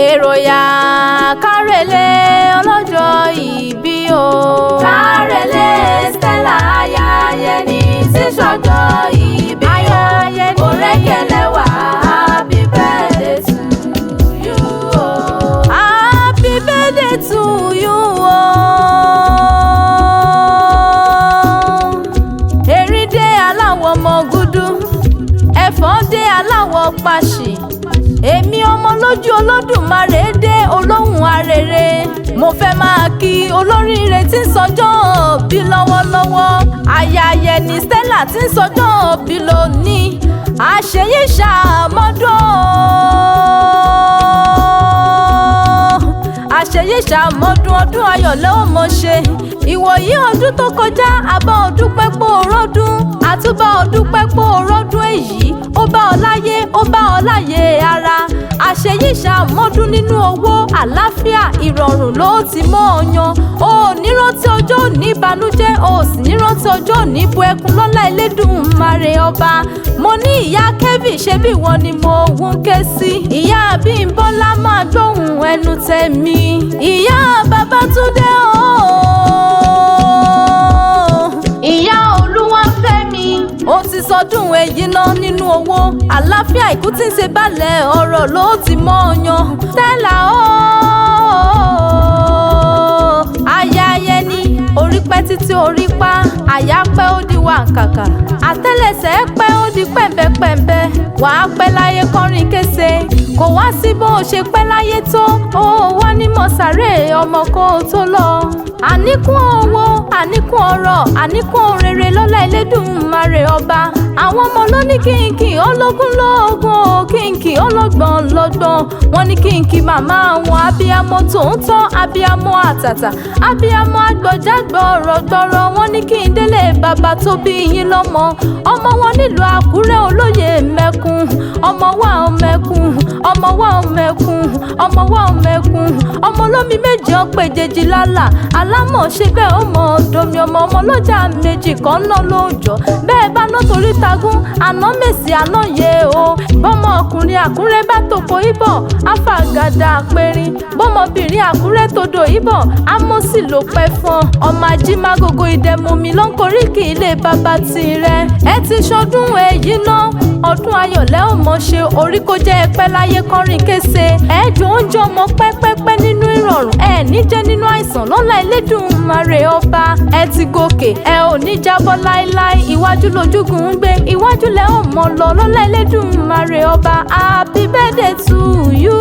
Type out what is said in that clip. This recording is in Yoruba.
èrò yá kárẹ̀lé ọlọ́jọ́ ìbí o. kárẹ̀lé Stella Ayáyẹni tí ṣọjọ́ ìbí o. Òrékelẹ́wà happy birthday to you o. Happy birthday to you o. Erin dé aláwọ̀ mọ̀gúdú, ẹ̀fọn dé aláwọ̀ pàṣì, èmi ọmọ lójú Olódùmarè dé olóhùn arére. Mo fẹ́ máa kí olóríire tí ń sọjọ́ bí lọ́wọ́lọ́wọ́, Ayáyẹni Stella tí ń sọjọ́ bí lónìí. Àṣeyí ṣàmọ́dún, àṣeyí ṣàmọ́dún, ọdún ayọ̀ lẹ́ ó mọ̀ ṣe. Ìwòyí ọdún tó kọjá àbá ọdún pẹ́pọ̀ rọ́dún, àtúbà ọdún pẹ́pọ̀ rọ́dún èyí. Ó bá ọ láyé, ó bá ọ láyé ara. Àṣeyí ṣàmọ́dún nínú owó, àlàáfíà, ìrọ̀rùn ló ti mọ́ ọ yan. O ò ní rántí ọjọ́ òní ìbànújẹ́, o ò sì ní rántí ọjọ́ òní bu ẹkún lọ́lá Elédùmarè ọba. Mo ní ìyá Kevin, ṣe bí ìwọ ni mo ń ké sí. Ìyá Bímbọ́lá máa gbóhùn ẹnu tẹ̀mí. Ìyá Babátúndé ìyá Olúwafẹ́mi, ó ti sọdún èyí náà nínú owó, àlàáfíà, ìkú tí ń ṣe balẹ̀ ọ̀rọ̀ ló ti mọ́ ọ yan. Stella Ayáyẹni, orí pẹ́ títí orí pa, àyà pẹ́ ó di wàǹkàkà, àtẹ́lẹsẹ̀ pẹ́ ó di pẹ̀mbẹ́pẹ̀mbẹ́. Wàá pẹ́ láyé kọrin kése, kò wá sí bó o ṣe pẹ́ láyé tó, ó wá ní mọ̀sáré ọmọ kó o tó lọ. Àníkún owó, àníkún ọrọ̀, àníkún rere lọ́lá Elédùmarè ọba. Àwọn ọmọ ló ní kínkì ológun lóògùn o, kínkì ọlọ́gbọ̀n lọ́gbọ̀n. Wọ́n ní kínkì màmá àwọn abiyamọ tòótọ́, abiyamọ àtàtà, abiyamọ àgbọ̀jágbọ̀ ọ̀rọ̀gbọ̀rọ̀. Wọ́n ní kí n délé bàbá tó bí yín lọ́mọ. Ọmọ wọn nílùú Àkúrẹ́ olóyè mẹ́kun, ọmọ wa ọmẹkun, ọmọ wa ọmẹkun, ọmọ wa ọmẹkun. Ọmọ olómi méjì ọ̀pẹ̀jẹ̀jì lálà, alámọ̀ ṣe bẹ́ẹ̀ ó mọ domi ọmọ. Ọmọ lọ́jà méjì kan náà lóòjọ́, bẹ́ẹ̀ bá ná torí tagún, àná mèsì àná yé o. Bọ́mọ ọkùnrin Àkúrẹ́ bá tòkò ibọ̀, àfàgàdà àpẹrin. Bọ́mọbìnrin Àkúrẹ́ todò ibọ̀, àmọ́sí ló pẹ́ fún. Ọmọ ajímágogo ìdẹ̀mùmí ló ń korí kì í lè bàbá tirẹ̀. Ẹ ti ṣọdún èyí náà, ọdún ayọ̀ lẹ́ ò mọ̀ ṣe. Orí kó jẹ́ ẹpẹ́ láyé kọrin kése, ẹ̀ẹ́dùn oúnjẹ ọmọ pẹ́pẹ́pẹ́ nínú ìrọ̀rùn, ẹ̀ ní jẹ́ nínú àìsàn lọ́lá Elédùmarè ọba. Ẹ ti gòkè, ẹ ò ní jábọ́ láéláé. Iwájú lójúgùn ń gbé, iwájú lẹ́ ò mọ̀ lọ lọ́lá Elédùmarè ọba. Happy birthday to you.